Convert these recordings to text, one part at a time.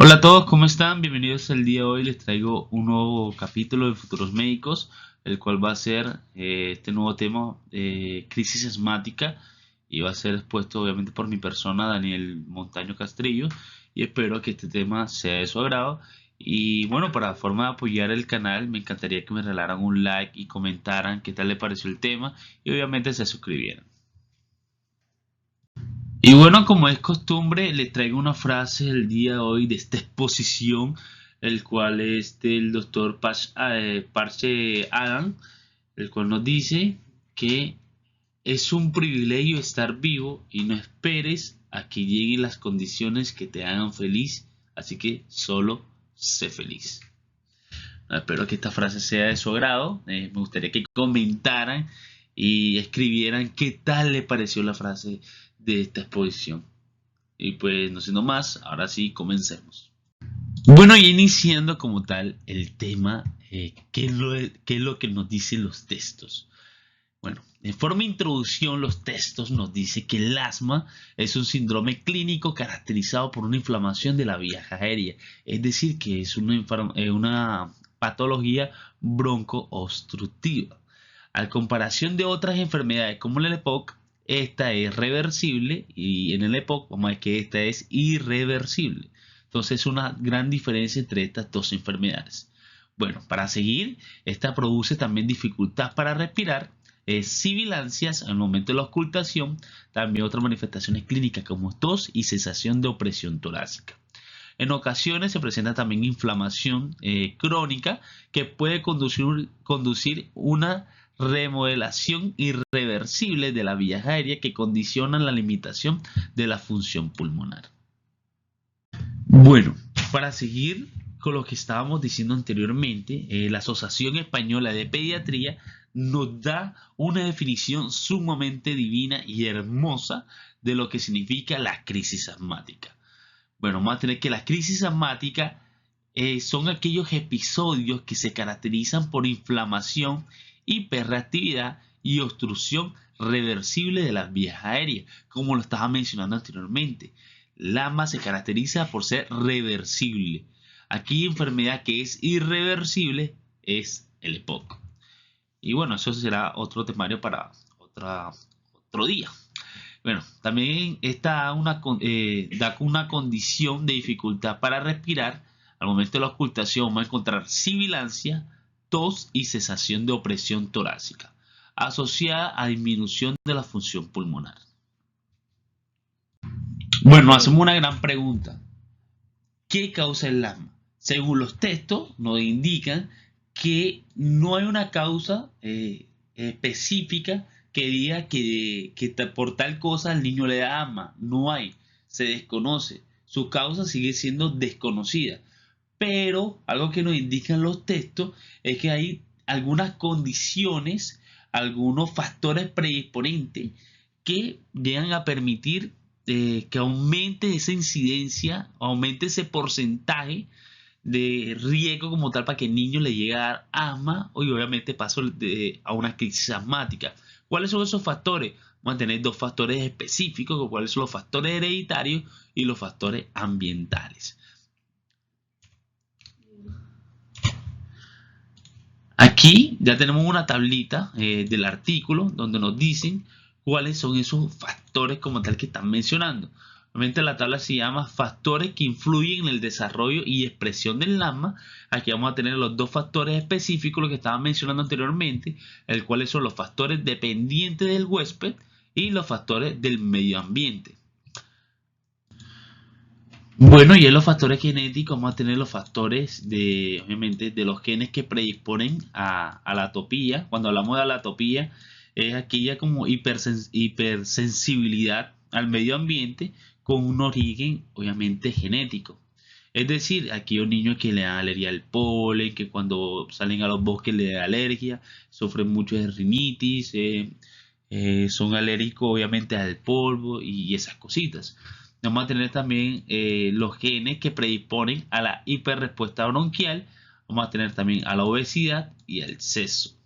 Hola a todos, ¿cómo están? Bienvenidos al día de hoy. Les traigo un nuevo capítulo de Futuros Médicos, el cual va a ser este nuevo tema, crisis asmática, y va a ser expuesto obviamente por mi persona, Daniel Montaño Castrillo, y espero que este tema sea de su agrado. Y bueno, para forma de apoyar el canal, me encantaría que me regalaran un like y comentaran qué tal les pareció el tema, y obviamente se suscribieran. Y bueno, como es costumbre, le traigo una frase el día de hoy de esta exposición, el cual es del doctor Parche Adam, el cual nos dice que es un privilegio estar vivo y no esperes a que lleguen las condiciones que te hagan feliz, así que solo sé feliz. Espero que esta frase sea de su agrado. Me gustaría que comentaran y escribieran qué tal le pareció la frase de esta exposición. Y pues no siendo más, ahora sí comencemos. Bueno, y iniciando como tal el tema, qué es lo que nos dicen los textos? Bueno, en forma de introducción, los textos nos dice que el asma es un síndrome clínico caracterizado por una inflamación de la vía aérea, es decir, que es una patología broncoobstructiva. A comparación de otras enfermedades como el EPOC, esta es reversible y en el EPOC, vamos a ver que esta es irreversible. Entonces, es una gran diferencia entre estas dos enfermedades. Bueno, para seguir, esta produce también dificultad para respirar, sibilancias al momento de la auscultación, también otras manifestaciones clínicas como tos y sensación de opresión torácica. En ocasiones se presenta también inflamación crónica que puede conducir una remodelación irreversible de la vía aérea que condiciona la limitación de la función pulmonar. Bueno, para seguir con lo que estábamos diciendo anteriormente, la Asociación Española de Pediatría nos da una definición sumamente divina y hermosa de lo que significa la crisis asmática. Bueno, vamos a tener que la crisis asmática son aquellos episodios que se caracterizan por inflamación, hiperreactividad y obstrucción reversible de las vías aéreas, como lo estaba mencionando anteriormente. El asma se caracteriza por ser reversible. Aquí enfermedad que es irreversible es el EPOC. Y bueno, eso será otro temario para otro día. Bueno, también da una condición de dificultad para respirar. Al momento de la ocultación vamos a encontrar sibilancia, tos y cesación de opresión torácica, asociada a disminución de la función pulmonar. Bueno, hacemos una gran pregunta. ¿Qué causa el asma? Según los textos nos indican que no hay una causa específica que diga que por tal cosa al niño le da asma. No hay, se desconoce. Su causa sigue siendo desconocida. Pero algo que nos indican los textos es que hay algunas condiciones, algunos factores predisponentes que llegan a permitir que aumente esa incidencia, aumente ese porcentaje de riesgo como tal para que el niño le llegue a dar asma y obviamente paso a una crisis asmática. ¿Cuáles son esos factores? Vamos a tener dos factores específicos, cuáles son los factores hereditarios y los factores ambientales. Aquí ya tenemos una tablita del artículo donde nos dicen cuáles son esos factores como tal que están mencionando. Obviamente la tabla se llama factores que influyen en el desarrollo y expresión del asma. Aquí vamos a tener los dos factores específicos, lo que estaba mencionando anteriormente, el cuales son los factores dependientes del huésped y los factores del medio ambiente. Bueno, y en los factores genéticos vamos a tener los factores obviamente, de los genes que predisponen a la atopía. Cuando hablamos de la atopía, es aquella como hipersensibilidad al medio ambiente con un origen, obviamente, genético. Es decir, aquí hay un niño que le da alergia al polen, que cuando salen a los bosques le da alergia, sufren mucho de rinitis, son alérgicos obviamente al polvo y esas cositas. Vamos a tener también los genes que predisponen a la hiperrespuesta bronquial. Vamos a tener también a la obesidad y al sexo.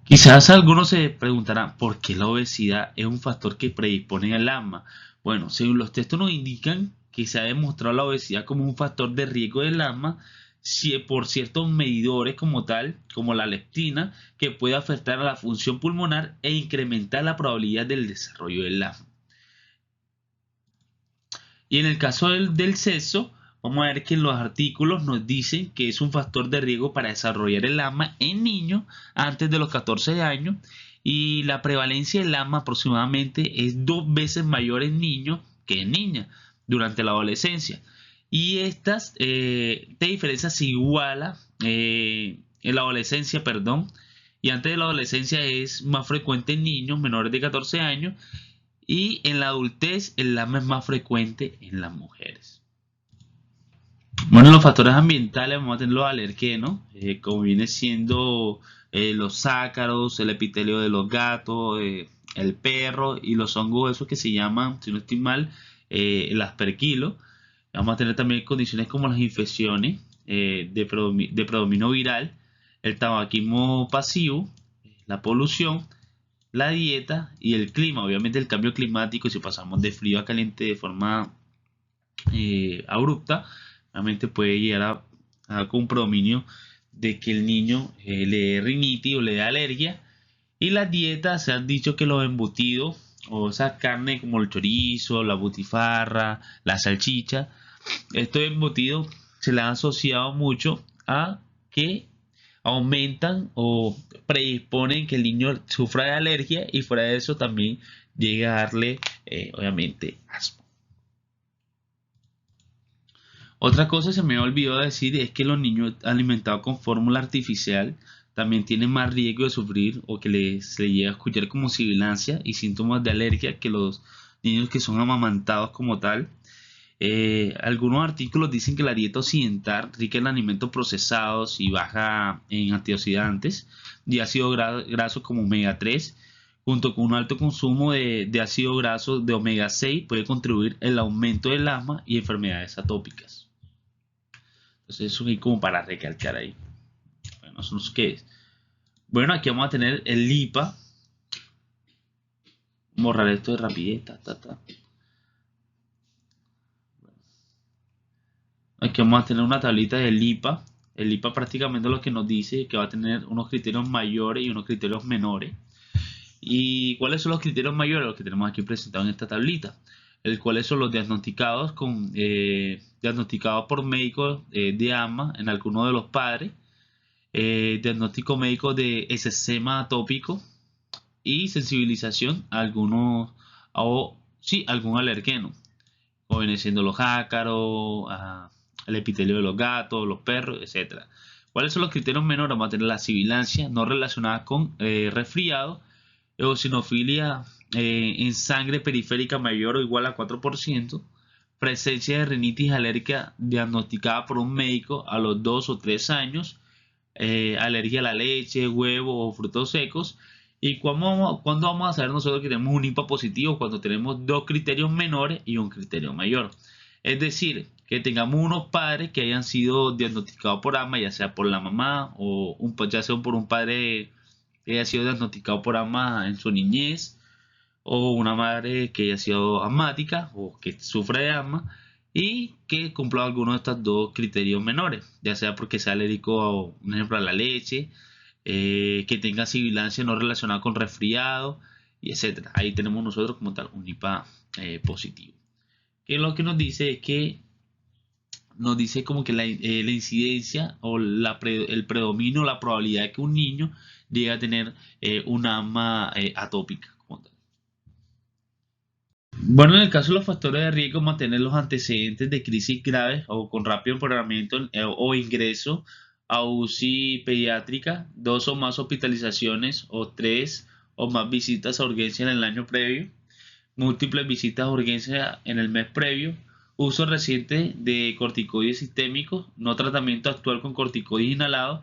Quizás algunos se preguntarán por qué la obesidad es un factor que predispone al asma. Bueno, según los textos nos indican que se ha demostrado la obesidad como un factor de riesgo del asma por ciertos medidores como tal, como la leptina, que puede afectar a la función pulmonar e incrementar la probabilidad del desarrollo del asma. Y en el caso del sexo, vamos a ver que los artículos nos dicen que es un factor de riesgo para desarrollar el asma en niños antes de los 14 años, y la prevalencia del asma aproximadamente es 2 veces mayor en niños que en niñas durante la adolescencia. Y esta diferencia se iguala en la adolescencia, perdón, y antes de la adolescencia es más frecuente en niños menores de 14 años, y en la adultez el asma es más frecuente en las mujeres. Bueno, los factores ambientales vamos a tener los alergenos, como viene siendo los ácaros, el epitelio de los gatos, el perro y los hongos esos que se llaman, si no estoy mal, el aspergilo. Vamos a tener también condiciones como las infecciones de predominio viral, el tabaquismo pasivo, la polución, la dieta y el clima. Obviamente el cambio climático, si pasamos de frío a caliente de forma abrupta, realmente puede llegar a un predominio de que el niño le dé rinitis o le dé alergia. Y las dietas, se han dicho que los embutidos o esa carne como el chorizo, la butifarra, la salchicha, estos embutidos se le han asociado mucho a que aumentan o predisponen que el niño sufra de alergia, y fuera de eso también llega a darle obviamente asma. Otra cosa se me olvidó decir es que los niños alimentados con fórmula artificial también tienen más riesgo de sufrir o que se les llega a escuchar como sibilancia y síntomas de alergia que los niños que son amamantados como tal. Algunos artículos dicen que la dieta occidental, rica en alimentos procesados y baja en antioxidantes y ácidos grasos como omega 3, junto con un alto consumo de ácidos grasos de omega 6, puede contribuir al aumento del asma y enfermedades atópicas. Entonces eso es como para recalcar ahí. Bueno, ¿eso qué es? Bueno, aquí vamos a tener el LIPA. Borrar esto de rapidez. Aquí vamos a tener una tablita del LIPA. El LIPA prácticamente lo que nos dice que va a tener unos criterios mayores y unos criterios menores. ¿Y cuáles son los criterios mayores? Los que tenemos aquí presentados en esta tablita. ¿Cuáles son los diagnosticados diagnosticados por médicos de asma en alguno de los padres? Diagnóstico médico de exesema atópico y sensibilización a algunos algún alergeno, como viene siendo los ácaros, el epitelio de los gatos, los perros, etcétera. ¿Cuáles son los criterios menores? Vamos a tener la sibilancia no relacionada con resfriado, eosinofilia en sangre periférica mayor o igual a 4%, presencia de rinitis alérgica diagnosticada por un médico a los 2 o 3 años, alergia a la leche, huevo o frutos secos. ¿Y cuándo vamos a saber nosotros que tenemos un IPA positivo? Cuando tenemos dos criterios menores y un criterio mayor. Es decir, que tengamos unos padres que hayan sido diagnosticados por asma, ya sea por la mamá o ya sea por un padre que haya sido diagnosticado por asma en su niñez, o una madre que haya sido asmática o que sufre de asma y que cumpla alguno de estos dos criterios menores, ya sea porque sea alérgico a, un ejemplo, a la leche, que tenga sibilancia no relacionada con resfriado, y etcétera. Ahí tenemos nosotros como tal un IPA positivo. Que lo que nos dice es que nos dice como que la incidencia o el predominio, la probabilidad de que un niño llegue a tener un asma atópica como tal. Bueno, en el caso de los factores de riesgo, mantener los antecedentes de crisis graves o con rápido empeoramiento o ingreso a UCI pediátrica, 2 o más hospitalizaciones o 3 o más visitas a urgencia en el año previo, múltiples visitas a urgencia en el mes previo, uso reciente de corticoides sistémicos, no tratamiento actual con corticoides inhalados,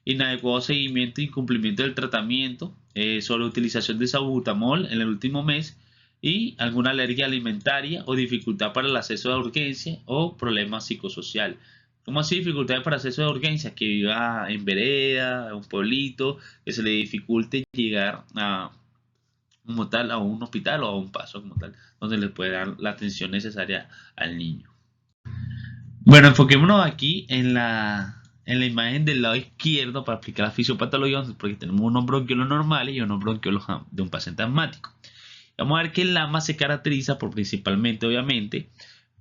inadecuado seguimiento e incumplimiento del tratamiento, sobreutilización de salbutamol en el último mes, y alguna alergia alimentaria o dificultad para el acceso a urgencia o problemas psicosociales. ¿Cómo así dificultades para acceso a urgencia? Que viva en vereda, en un pueblito, que se le dificulte llegar como tal a un hospital o a un paso como tal, donde le puede dar la atención necesaria al niño. Bueno, enfoquémonos aquí en la imagen del lado izquierdo para explicar la fisiopatología, porque tenemos unos bronquiolos normales y unos bronquiolos de un paciente asmático. Vamos a ver que el asma se caracteriza por principalmente, obviamente,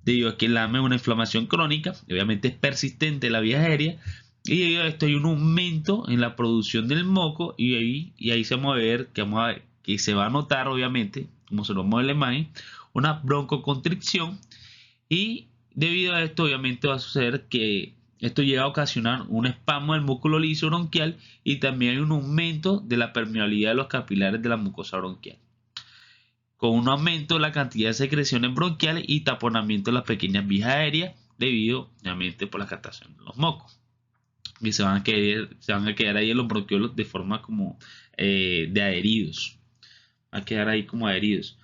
debido a que el asma es una inflamación crónica, obviamente es persistente en la vía aérea, y debido a esto hay un aumento en la producción del moco, y ahí se vamos a ver que se va a notar, obviamente, como se lo vemos en la imagen, una broncoconstricción, y debido a esto, obviamente, va a suceder que esto llega a ocasionar un espasmo del músculo liso bronquial y también hay un aumento de la permeabilidad de los capilares de la mucosa bronquial, con un aumento de la cantidad de secreciones bronquiales y taponamiento de las pequeñas vías aéreas debido, obviamente, por la captación de los mocos. Y se van a quedar ahí en los bronquiolos de forma como de adheridos. Van a quedar ahí como adheridos.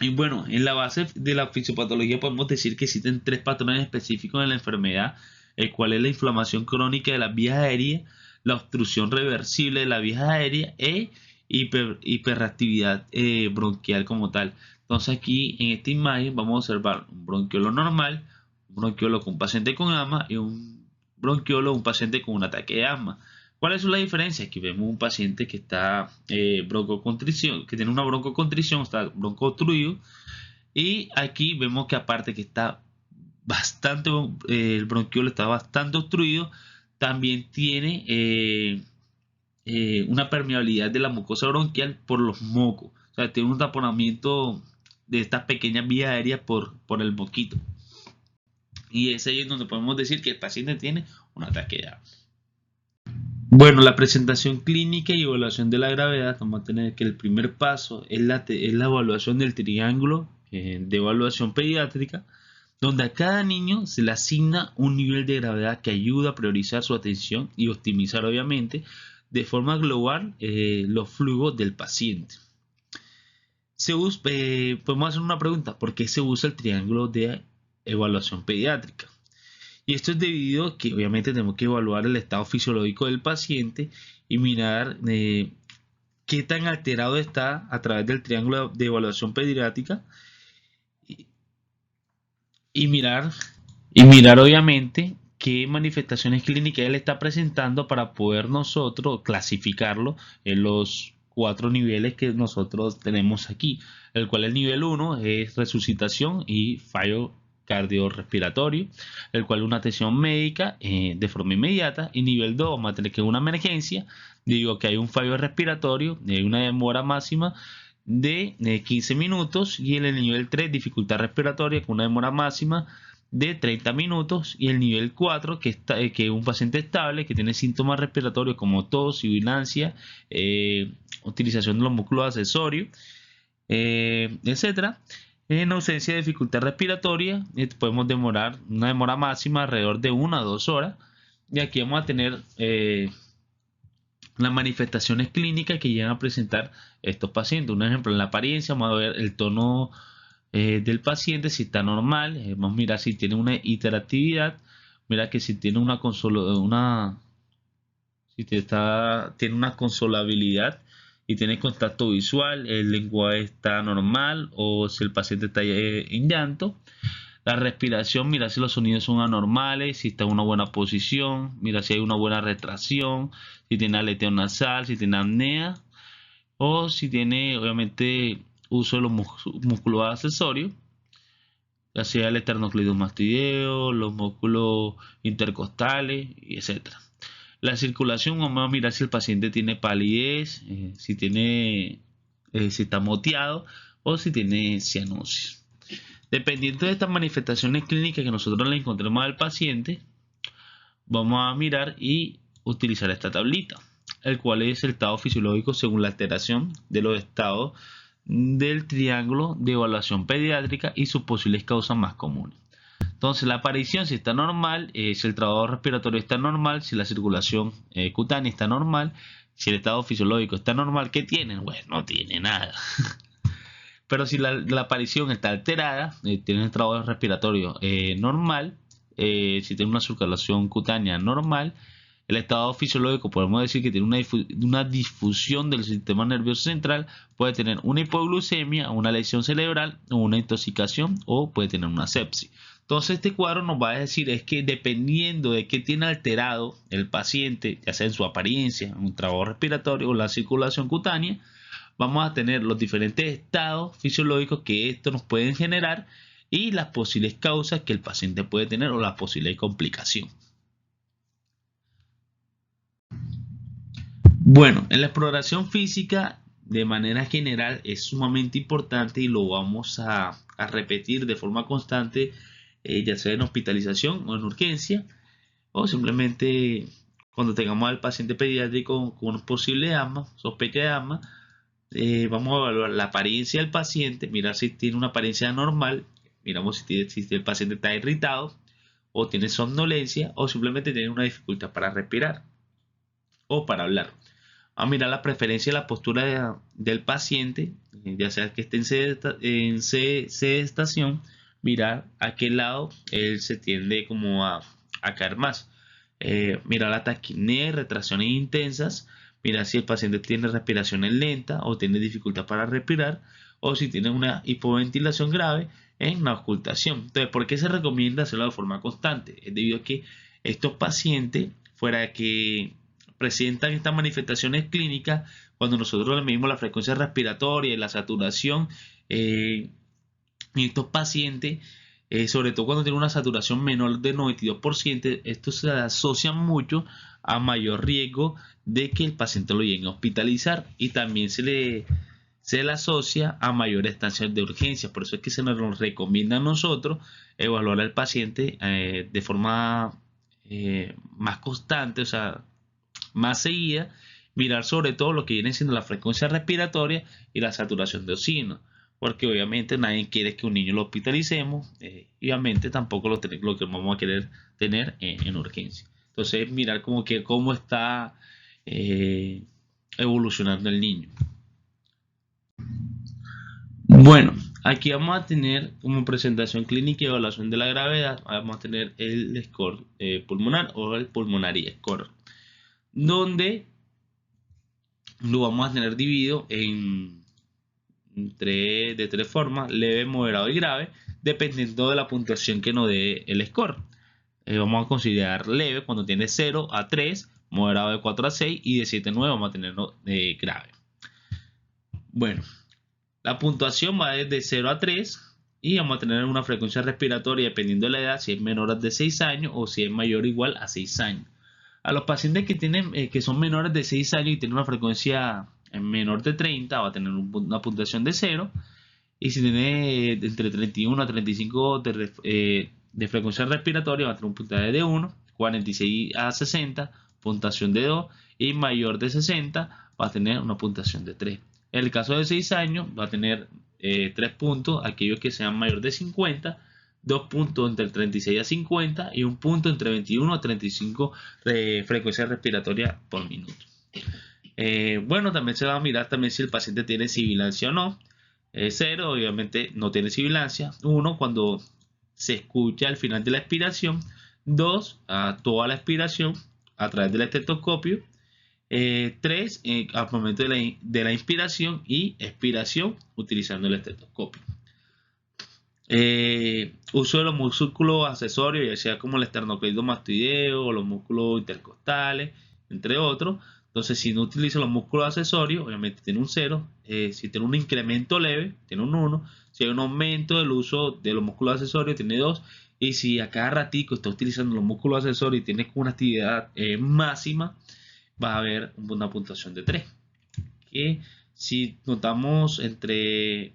Y bueno, en la base de la fisiopatología podemos decir que existen tres patrones específicos en la enfermedad, el cual es la inflamación crónica de las vías aéreas, la obstrucción reversible de las vías aéreas e hiperactividad bronquial como tal. Entonces aquí en esta imagen vamos a observar un bronquiolo normal, un bronquiolo con un paciente con asma y un bronquiolo un paciente con un ataque de asma. ¿Cuál es la diferencia? Aquí vemos un paciente que está broncoconstricción, que tiene una broncoconstricción, está broncoobstruido, y aquí vemos que aparte que está bastante, el bronquiolo está bastante obstruido, también tiene una permeabilidad de la mucosa bronquial por los mocos. O sea, tiene un taponamiento de estas pequeñas vías aéreas por el moquito. Y es ahí donde podemos decir que el paciente tiene un ataque de asma. Bueno, la presentación clínica y evaluación de la gravedad, vamos a tener que el primer paso es la evaluación del triángulo de evaluación pediátrica, donde a cada niño se le asigna un nivel de gravedad que ayuda a priorizar su atención y optimizar, obviamente, de forma global los flujos del paciente. Podemos hacer una pregunta: ¿por qué se usa el triángulo de evaluación pediátrica? Y esto es debido a que obviamente tenemos que evaluar el estado fisiológico del paciente y mirar qué tan alterado está a través del triángulo de evaluación pediátrica y mirar obviamente qué manifestaciones clínicas él está presentando para poder nosotros clasificarlo en los 4 niveles que nosotros tenemos aquí, el cual el nivel 1 es resucitación y fallo cardiorrespiratorio, el cual es una atención médica de forma inmediata, y nivel 2 vamos a tener que una emergencia, digo que hay un fallo respiratorio, hay una demora máxima de 15 minutos, y en el nivel 3 dificultad respiratoria con una demora máxima de 30 minutos, y el nivel 4 que es un paciente estable que tiene síntomas respiratorios como tos, sibilancia, utilización de los músculos accesorios, etcétera. En ausencia de dificultad respiratoria, podemos demorar una demora máxima alrededor de 1 a 2 horas. Y aquí vamos a tener las manifestaciones clínicas que llegan a presentar estos pacientes. Un ejemplo, en la apariencia vamos a ver el tono del paciente, si está normal. Vamos a mirar si tiene una hiperactividad. Mira que si tiene tiene una consolabilidad y tiene contacto visual, el lenguaje está normal o si el paciente está en llanto. La respiración, mira si los sonidos son anormales, si está en una buena posición, mira si hay una buena retracción, si tiene aleteo nasal, si tiene apnea o si tiene obviamente uso de los músculos accesorios, ya sea el esternocleidomastideo, los músculos intercostales, etc. La circulación, vamos a mirar si el paciente tiene palidez, si está moteado o si tiene cianosis. Dependiendo de estas manifestaciones clínicas que nosotros le encontremos al paciente, vamos a mirar y utilizar esta tablita, el cual es el estado fisiológico según la alteración de los estados del triángulo de evaluación pediátrica y sus posibles causas más comunes. Entonces la aparición, si está normal, si el trabajo respiratorio está normal, si la circulación cutánea está normal, si el estado fisiológico está normal, ¿qué tienen? Bueno, no tiene nada. Pero si la aparición está alterada, tiene el trabajo respiratorio normal, si tiene una circulación cutánea normal, El estado fisiológico podemos decir que tiene una difusión del sistema nervioso central, puede tener una hipoglucemia, una lesión cerebral, o una intoxicación, o puede tener una sepsis. Entonces este cuadro nos va a decir es que dependiendo de qué tiene alterado el paciente, ya sea en su apariencia, en un trabajo respiratorio o la circulación cutánea, vamos a tener los diferentes estados fisiológicos que esto nos pueden generar y las posibles causas que el paciente puede tener o la posible complicación. Bueno, en la exploración física de manera general es sumamente importante y lo vamos a repetir de forma constante, ya sea en hospitalización o en urgencia, o simplemente cuando tengamos al paciente pediátrico con un posible asma, sospecha de asma, vamos a evaluar la apariencia del paciente, mirar si tiene una apariencia normal, miramos si el paciente está irritado o tiene somnolencia o simplemente tiene una dificultad para respirar o para hablar. A mirar la preferencia y la postura del paciente, ya sea que esté en sedestación, mirar a qué lado él se tiende como a caer más. Mirar la taquipnea y retracciones intensas, mirar si el paciente tiene respiraciones lentas o tiene dificultad para respirar, o si tiene una hipoventilación grave en la auscultación. Entonces, ¿por qué se recomienda hacerlo de forma constante? Es debido a que estos pacientes, fuera de que presentan estas manifestaciones clínicas, cuando nosotros le medimos la frecuencia respiratoria y la saturación en estos pacientes, sobre todo cuando tienen una saturación menor del 92%, esto se asocia mucho a mayor riesgo de que el paciente lo llegue a hospitalizar y también se le asocia a mayor estancia de urgencia. Por eso es que se nos recomienda a nosotros evaluar al paciente de forma más constante, o sea, más seguida, mirar sobre todo lo que viene siendo la frecuencia respiratoria y la saturación de oxígeno, porque obviamente nadie quiere que un niño lo hospitalicemos y obviamente tampoco lo que vamos a querer tener en urgencia. Entonces mirar como que cómo está evolucionando el niño. Bueno, aquí vamos a tener como presentación clínica y evaluación de la gravedad, vamos a tener el score pulmonar o el pulmonary score, donde lo vamos a tener dividido de tres formas: leve, moderado y grave, dependiendo de la puntuación que nos dé el score. Vamos a considerar leve cuando tiene 0 a 3, moderado de 4 a 6 y de 7 a 9 vamos a tenerlo grave. Bueno, la puntuación va desde 0 a 3 y vamos a tener una frecuencia respiratoria dependiendo de la edad, si es menor de 6 años o si es mayor o igual a 6 años. A los pacientes que son menores de 6 años y tienen una frecuencia menor de 30 va a tener una puntuación de 0, y si tiene entre 31 a 35 de frecuencia respiratoria va a tener un puntaje de 1, 46 a 60 puntuación de 2 y mayor de 60 va a tener una puntuación de 3. En el caso de 6 años va a tener 3 puntos aquellos que sean mayor de 50, 2 puntos entre 36 a 50 y 1 punto entre 21 a 35 frecuencia respiratoria por minuto. Bueno, también se va a mirar también si el paciente tiene sibilancia o no. 0, obviamente no tiene sibilancia. 1, cuando se escucha al final de la expiración. 2, a toda la expiración a través del estetoscopio. 3, al momento de la inspiración y expiración utilizando el estetoscopio. Uso de los músculos accesorios, ya sea como el esternocleidomastoideo o los músculos intercostales, entre otros. Entonces, si no utiliza los músculos accesorios, obviamente tiene un 0. Si tiene un incremento leve, tiene un 1. Si hay un aumento del uso de los músculos accesorios, tiene 2. Y si a cada ratico está utilizando los músculos accesorios y tiene una actividad máxima, va a haber una puntuación de 3. Que si notamos entre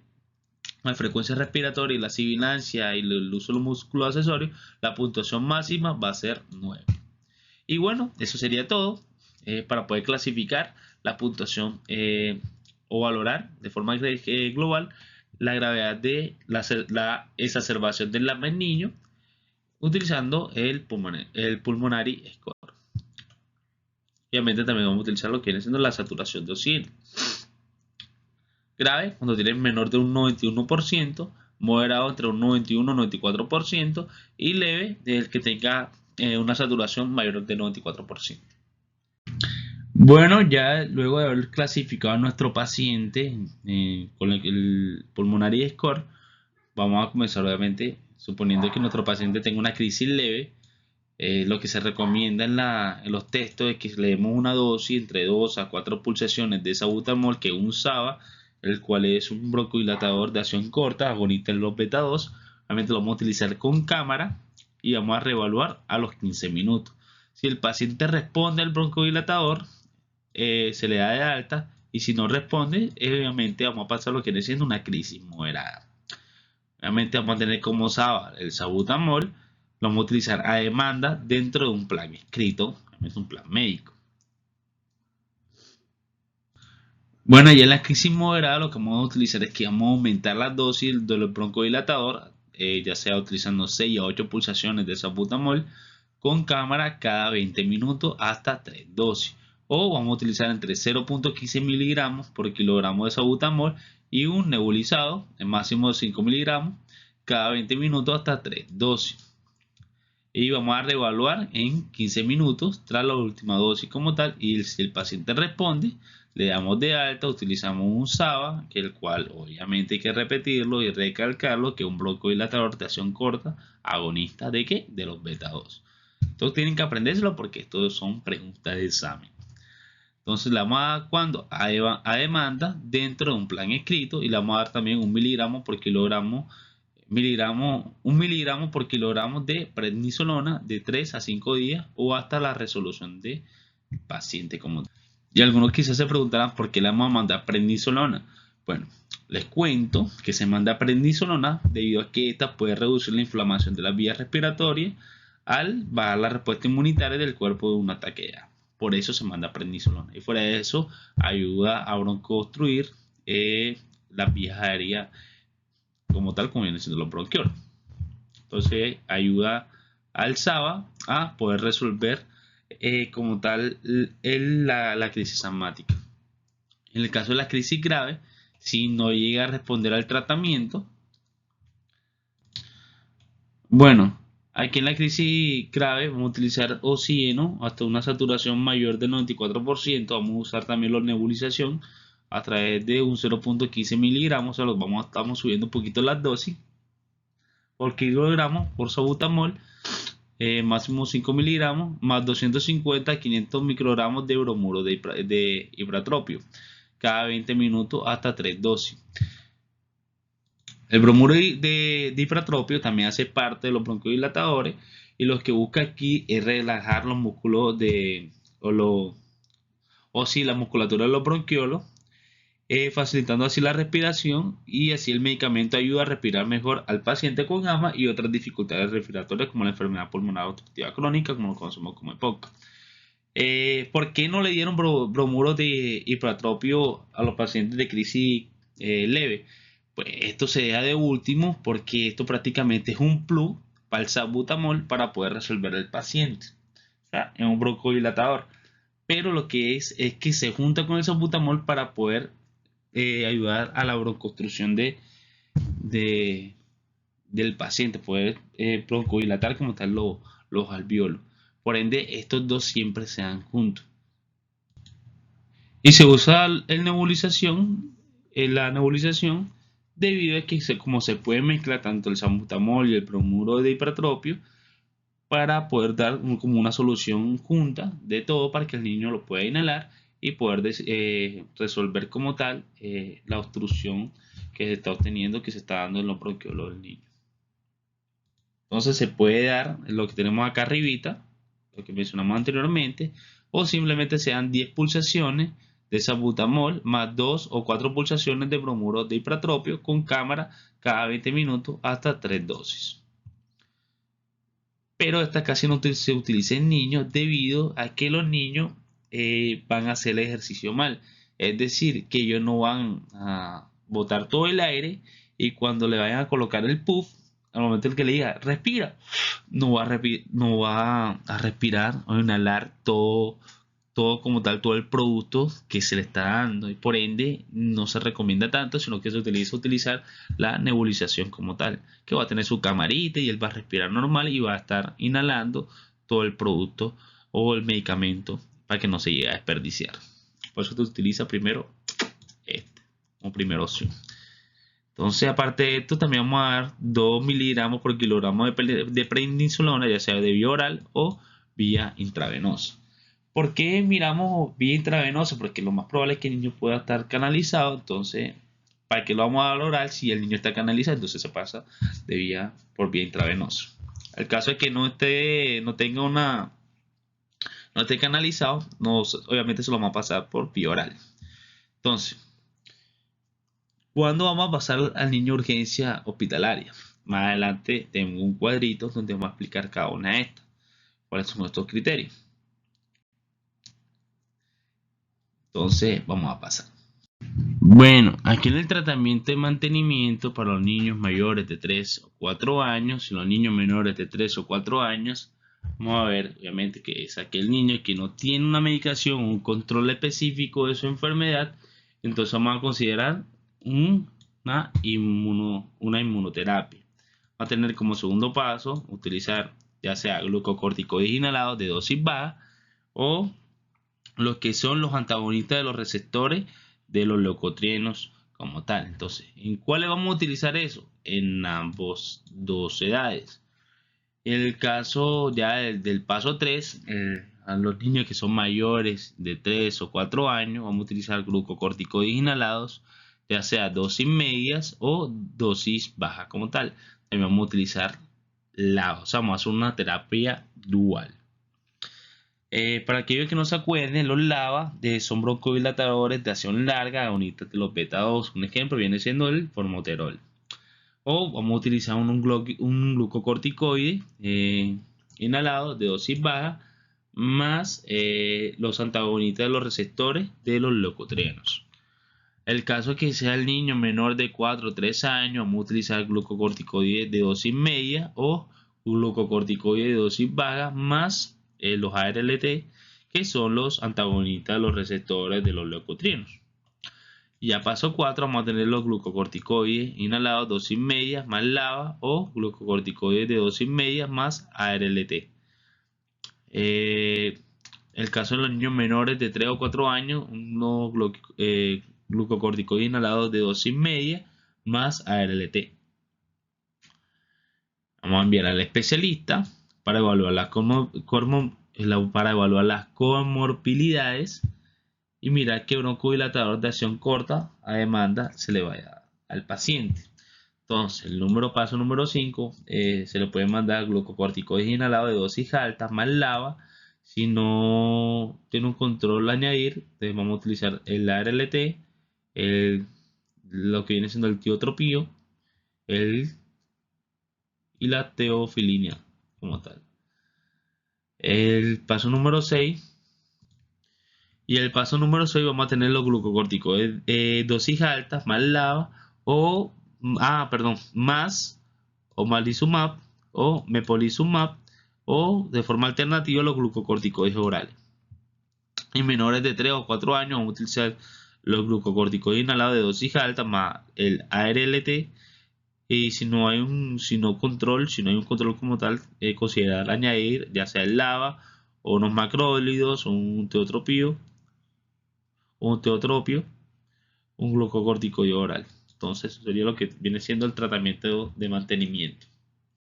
la frecuencia respiratoria y la sibilancia y el uso de los músculos accesorios, la puntuación máxima va a ser 9. Y bueno, eso sería todo para poder clasificar la puntuación o valorar de forma global la gravedad de la exacerbación del asma en niño utilizando el pulmonary score. Obviamente también vamos a utilizar lo que viene siendo la saturación de oxígeno. Grave cuando tiene menor de un 91%, moderado entre un 91 y 94% y leve el que tenga una saturación mayor de 94%. Bueno, ya luego de haber clasificado a nuestro paciente con el pulmonary score, vamos a comenzar obviamente suponiendo que nuestro paciente tenga una crisis leve. Lo que se recomienda en los textos es que le demos una dosis entre 2 a 4 pulsaciones de salbutamol, que es un SABA, el cual es un broncodilatador de acción corta, agonista en los beta 2. Obviamente lo vamos a utilizar con cámara y vamos a reevaluar a los 15 minutos. Si el paciente responde al broncodilatador, se le da de alta, y si no responde, obviamente vamos a pasar lo que viene siendo una crisis moderada. Obviamente vamos a tener como SABA el salbutamol, lo vamos a utilizar a demanda dentro de un plan escrito, es un plan médico. Bueno, ya en la crisis moderada lo que vamos a utilizar es que vamos a aumentar la dosis del broncodilatador, ya sea utilizando 6 a 8 pulsaciones de salbutamol con cámara cada 20 minutos hasta 3 dosis. O vamos a utilizar entre 0.15 miligramos por kilogramo de salbutamol y un nebulizado en máximo de 5 miligramos cada 20 minutos hasta 3 dosis. Y vamos a reevaluar en 15 minutos tras la última dosis como tal, y si el paciente responde, le damos de alta, utilizamos un SABA, que el cual obviamente hay que repetirlo y recalcarlo, que es un broncodilatador de acción corta, agonista de ¿qué? De los beta 2. Entonces tienen que aprendérselo porque estos son preguntas de examen. Entonces la vamos a dar cuando a demanda dentro de un plan escrito, y le vamos a dar también 1 miligramo por kilogramo, un miligramo por kilogramo de prednisolona de 3 a 5 días o hasta la resolución del paciente como tal. Y algunos quizás se preguntarán por qué le vamos a mandar prednisolona. Bueno, les cuento que se manda prednisolona debido a que esta puede reducir la inflamación de las vías respiratorias al bajar la respuesta inmunitaria del cuerpo de un ataque de asma. Por eso se manda prednisolona. Y fuera de eso, ayuda a broncoobstruir las vías aéreas como tal, como viene siendo los bronquiolos. Entonces ayuda al SABA a poder resolver como tal la crisis asmática. En el caso de la crisis grave, si no llega a responder al tratamiento, bueno, aquí en la crisis grave vamos a utilizar oxígeno hasta una saturación mayor del 94%. Vamos a usar también la nebulización a través de un 0.15 miligramos. O sea, estamos subiendo un poquito las dosis por kilogramo por salbutamol, máximo 5 miligramos, más 250 a 500 microgramos de bromuro de ipratropio cada 20 minutos hasta 3 dosis. El bromuro de ipratropio también hace parte de los broncodilatadores, y lo que busca aquí es relajar los músculos la musculatura de los bronquiolos, facilitando así la respiración, y así el medicamento ayuda a respirar mejor al paciente con asma y otras dificultades respiratorias como la enfermedad pulmonar obstructiva crónica, como lo conocemos como EPOC. ¿Por qué no le dieron bromuro de ipratropio a los pacientes de crisis leve? Pues esto se deja de último porque esto prácticamente es un plus para el salbutamol para poder resolver el paciente. O sea, es un broncodilatador. Pero lo que es que se junta con el salbutamol para poder ayudar a la broncoconstrucción del paciente, poder broncodilatar como tal los alvéolos. Por ende, estos dos siempre se dan juntos. Y se usa la nebulización debido a que como se puede mezclar tanto el salbutamol y el bromuro de ipratropio para poder dar como una solución junta de todo para que el niño lo pueda inhalar y poder resolver como tal la obstrucción que se está obteniendo, que se está dando en los bronquiolos del niño. Entonces se puede dar lo que tenemos acá arribita, lo que mencionamos anteriormente, o simplemente sean 10 pulsaciones de salbutamol más 2 o 4 pulsaciones de bromuro de ipratropio con cámara cada 20 minutos hasta 3 dosis. Pero esta casi no se utiliza en niños debido a que los niños van a hacer el ejercicio mal. Es decir, que ellos no van a botar todo el aire, y cuando le vayan a colocar el puff, al momento en que le diga respira, no va a respirar o inhalar todo como tal, todo el producto que se le está dando, y por ende no se recomienda tanto, sino que se utiliza utilizar la nebulización como tal, que va a tener su camarita y él va a respirar normal y va a estar inhalando todo el producto o el medicamento para que no se llegue a desperdiciar. Por eso te utiliza primero este como primera opción. Entonces, aparte de esto, también vamos a dar 2 miligramos por kilogramo de prednisolona, ya sea de vía oral o vía intravenosa. ¿Por qué miramos vía intravenosa? Porque lo más probable es que el niño pueda estar canalizado. Entonces, ¿para qué lo vamos a dar oral si el niño está canalizado? Entonces se pasa por vía intravenosa. El caso es que no esté canalizado, obviamente se lo vamos a pasar por vía oral. Entonces, ¿cuándo vamos a pasar al niño a urgencia hospitalaria? Más adelante tengo un cuadrito donde vamos a explicar cada una de estas. ¿Cuáles son nuestros criterios? Entonces, vamos a pasar. Bueno, aquí en el tratamiento de mantenimiento para los niños mayores de 3 o 4 años y los niños menores de 3 o 4 años, vamos a ver, obviamente, que es aquel niño que no tiene una medicación o un control específico de su enfermedad. Entonces vamos a considerar una inmunoterapia. Va a tener como segundo paso utilizar ya sea glucocorticoides inhalados de dosis baja o los que son los antagonistas de los receptores de los leucotrienos como tal. Entonces, ¿en cuáles vamos a utilizar eso? En ambos dos edades. En el caso ya del paso 3, a los niños que son mayores de 3 o 4 años, vamos a utilizar glucocorticoides inhalados, ya sea dosis medias o dosis baja como tal. También vamos a utilizar vamos a hacer una terapia dual. Para aquellos que no se acuerden, los LAVA son broncodilatadores de acción larga, agonistas de los beta 2. Un ejemplo viene siendo el formoterol. O vamos a utilizar un glucocorticoide inhalado de dosis baja más los antagonistas de los receptores de los leucotrienos. El caso que sea el niño menor de 4 o 3 años, vamos a utilizar glucocorticoides de dosis media o glucocorticoides de dosis baja más los ARLT, que son los antagonistas de los receptores de los leucotrienos. Y a paso 4 vamos a tener los glucocorticoides inhalados dosis medias más LAVA o glucocorticoides de dosis medias más ARLT. El caso de los niños menores de 3 o 4 años, unos glucocorticoides inhalados de dosis media más ARLT. Vamos a enviar al especialista para evaluar las comorbilidades y mirar qué broncodilatador de acción corta a demanda se le vaya al paciente. Entonces, paso número 5, se le puede mandar glucocorticoides inhalados de dosis alta más LAVA. Si no tiene un control a añadir, entonces vamos a utilizar el ARLT, lo que viene siendo el tiotropío y la teofilina como tal. El paso número 6. Y el paso número 6 vamos a tener los glucocorticoides dosis altas más LAVA más omalizumab o mepolizumab o de forma alternativa los glucocorticoides orales. En menores de 3 o 4 años vamos a utilizar los glucocorticoides inhalados de dosis alta más el ARLT. Y si no hay un control como tal, considerar añadir ya sea el LAVA o unos macrólidos o un teotropio, un glucocorticoide oral. Entonces, eso sería lo que viene siendo el tratamiento de mantenimiento.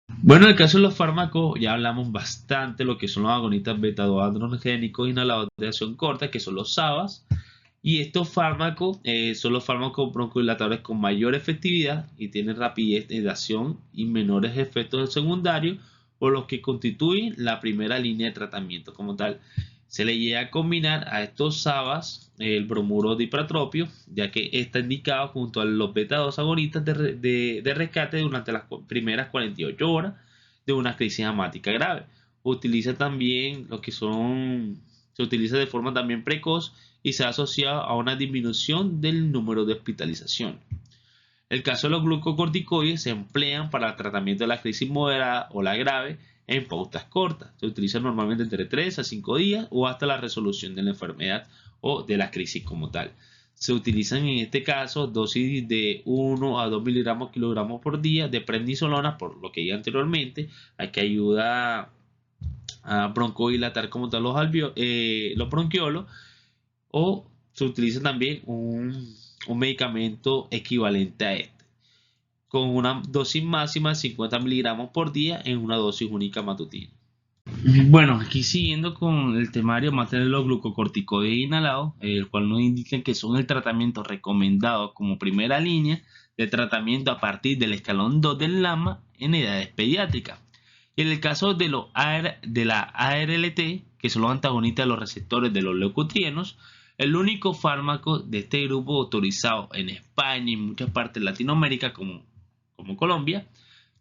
Bueno, en el caso de los fármacos, ya hablamos bastante de lo que son los agonistas beta-2 androgénicos inhalados de acción corta, que son los SABAs. Y estos fármacos son los fármacos broncodilatadores con mayor efectividad y tienen rapidez de acción y menores efectos secundarios, o los que constituyen la primera línea de tratamiento como tal. Se le llega a combinar a estos SABAs el bromuro de ipratropio, ya que está indicado junto a los beta-2 agonistas de rescate durante las primeras 48 horas de una crisis asmática grave. Utiliza también se utiliza de forma también precoz y se ha asociado a una disminución del número de hospitalización. El caso de los glucocorticoides se emplean para el tratamiento de la crisis moderada o la grave en pautas cortas. Se utilizan normalmente entre 3 a 5 días o hasta la resolución de la enfermedad o de la crisis como tal. Se utilizan en este caso dosis de 1 a 2 miligramos kilogramos por día de prednisolona, por lo que dije anteriormente, que ayuda broncodilatar como tal los bronquiolos, o se utiliza también un medicamento equivalente a este, con una dosis máxima de 50 miligramos por día en una dosis única matutina. Bueno, aquí siguiendo con el temario, vamos a tener los glucocorticoides inhalados, el cual nos indican que son el tratamiento recomendado como primera línea de tratamiento a partir del escalón 2 del LAMA en edades pediátricas. En el caso de la ARLT, que son los antagonistas de los receptores de los leucotrienos, el único fármaco de este grupo autorizado en España y en muchas partes de Latinoamérica, como Colombia,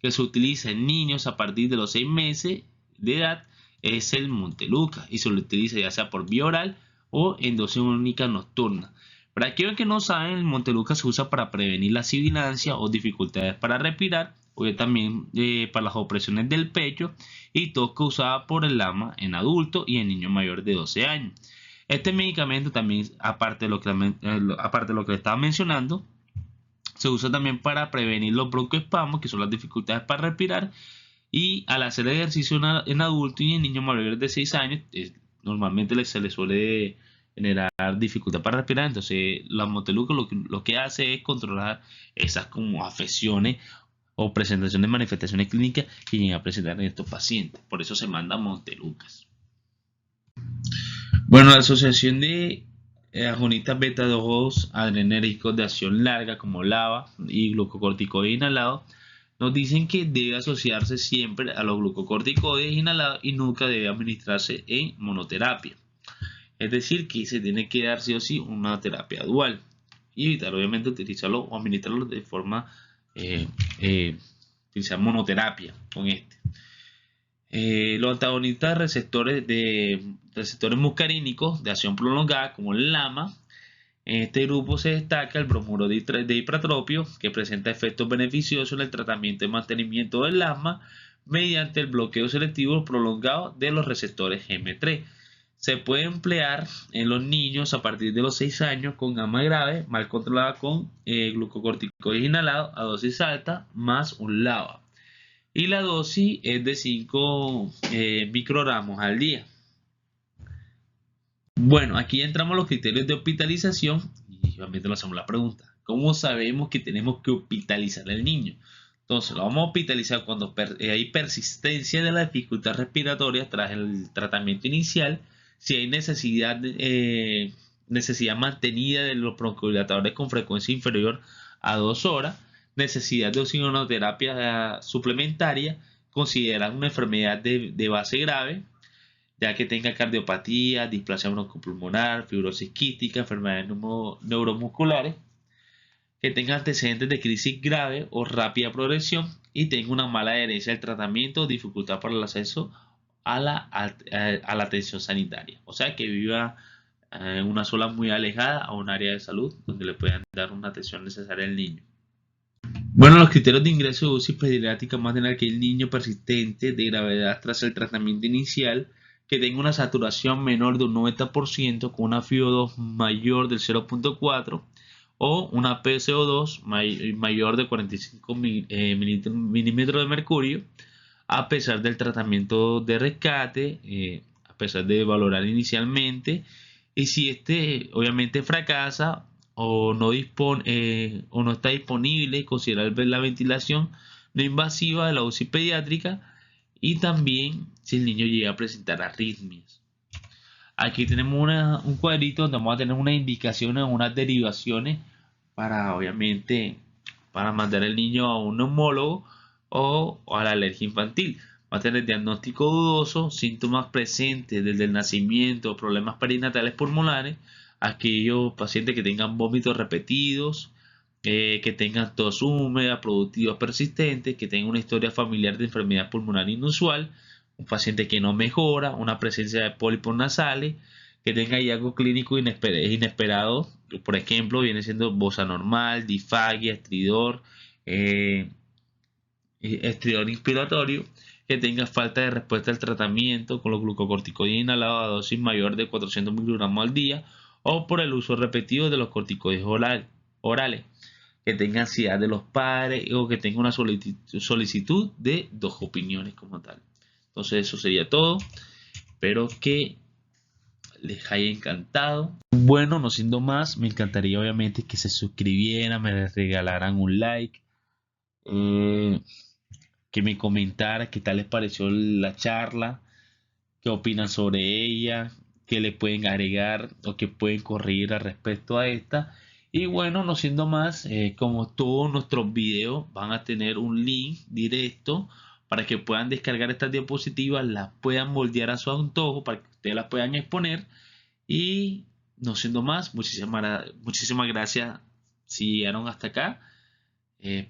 que se utiliza en niños a partir de los 6 meses de edad, es el Montelukast, y se lo utiliza ya sea por vía oral o en dosis única nocturna. Para aquellos que no saben, el Montelukast se usa para prevenir la sibilancia o dificultades para respirar, o también para las opresiones del pecho y tos causada por el LAMA en adultos y en niños mayores de 12 años. Este medicamento también, aparte de lo que le estaba mencionando, se usa también para prevenir los broncoespasmos, que son las dificultades para respirar, y al hacer ejercicio en adultos y en niños mayores de 6 años, normalmente se les suele generar dificultad para respirar. Entonces, la Montelukast lo que hace es controlar esas como afecciones o presentaciones, manifestaciones clínicas que llegan a presentar en estos pacientes. Por eso se manda Montelukast. Bueno, la asociación de agonistas beta 2 adrenérgicos de acción larga como LABA y glucocorticoides inhalados nos dicen que debe asociarse siempre a los glucocorticoides inhalados y nunca debe administrarse en monoterapia. Es decir, que se tiene que dar sí o sí una terapia dual y evitar obviamente utilizarlo o administrarlo de forma utilizar monoterapia con este. Los antagonistas receptores muscarínicos de acción prolongada como el LAMA. En este grupo se destaca el bromuro de hipratropio, que presenta efectos beneficiosos en el tratamiento y mantenimiento del asma mediante el bloqueo selectivo prolongado de los receptores GM3. Se puede emplear en los niños a partir de los 6 años con gama grave, mal controlada con glucocorticoides inhalados a dosis alta más un LABA. Y la dosis es de 5 microgramos al día. Bueno, aquí entramos a los criterios de hospitalización y obviamente nos hacemos la pregunta: ¿cómo sabemos que tenemos que hospitalizar al niño? Entonces, lo vamos a hospitalizar cuando hay persistencia de la dificultad respiratoria tras el tratamiento inicial, si hay necesidad mantenida de los broncodilatadores con frecuencia inferior a 2 horas, necesidad de oxigenoterapia suplementaria, considerar una enfermedad de base grave, ya que tenga cardiopatía, displasia broncopulmonar, fibrosis quística, enfermedades neuromusculares, que tenga antecedentes de crisis grave o rápida progresión y tenga una mala adherencia al tratamiento o dificultad para el acceso a la atención sanitaria. O sea, que viva en una zona muy alejada a un área de salud donde le puedan dar una atención necesaria al niño. Bueno, los criterios de ingreso de UCI pediátrica más de que el niño persistente de gravedad tras el tratamiento inicial, que tenga una saturación menor de un 90% con una FiO2 mayor del 0.4 o una PCO2 mayor de 45 milímetros de mercurio, a pesar del tratamiento de rescate, a pesar de valorar inicialmente, y si este obviamente fracasa o no está disponible, considerar la ventilación no invasiva de la UCI pediátrica, y también si el niño llega a presentar arritmias. Aquí tenemos un cuadrito donde vamos a tener unas indicaciones, unas derivaciones para obviamente para mandar al niño a un neumólogo o a la alergia infantil. Va a tener diagnóstico dudoso, síntomas presentes desde el nacimiento, problemas perinatales pulmonares, aquellos pacientes que tengan vómitos repetidos, que tengan tos húmeda, productivos persistentes, que tengan una historia familiar de enfermedad pulmonar inusual, un paciente que no mejora, una presencia de pólipos nasales, que tenga hallazgo clínico inesperado, por ejemplo, viene siendo voz anormal, disfagia, estridor inspiratorio, que tenga falta de respuesta al tratamiento con los glucocorticoides inhalados a dosis mayor de 400 miligramos al día o por el uso repetido de los corticoides orales, que tenga ansiedad de los padres o que tenga una solicitud de 2 opiniones como tal. Entonces eso sería todo. Espero que les haya encantado. Bueno, no siendo más, me encantaría obviamente que se suscribieran, me regalaran un like, que me comentara qué tal les pareció la charla, qué opinan sobre ella, qué le pueden agregar o qué pueden corregir al respecto a esta. Y bueno, no siendo más, como todos nuestros videos van a tener un link directo para que puedan descargar estas diapositivas, las puedan moldear a su antojo para que ustedes las puedan exponer. Y no siendo más, muchísimas gracias si llegaron hasta acá,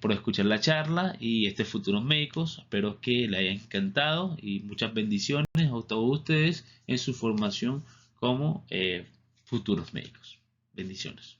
por escuchar la charla y Futuros Médicos. Espero que les haya encantado y muchas bendiciones a todos ustedes en su formación como futuros médicos. Bendiciones.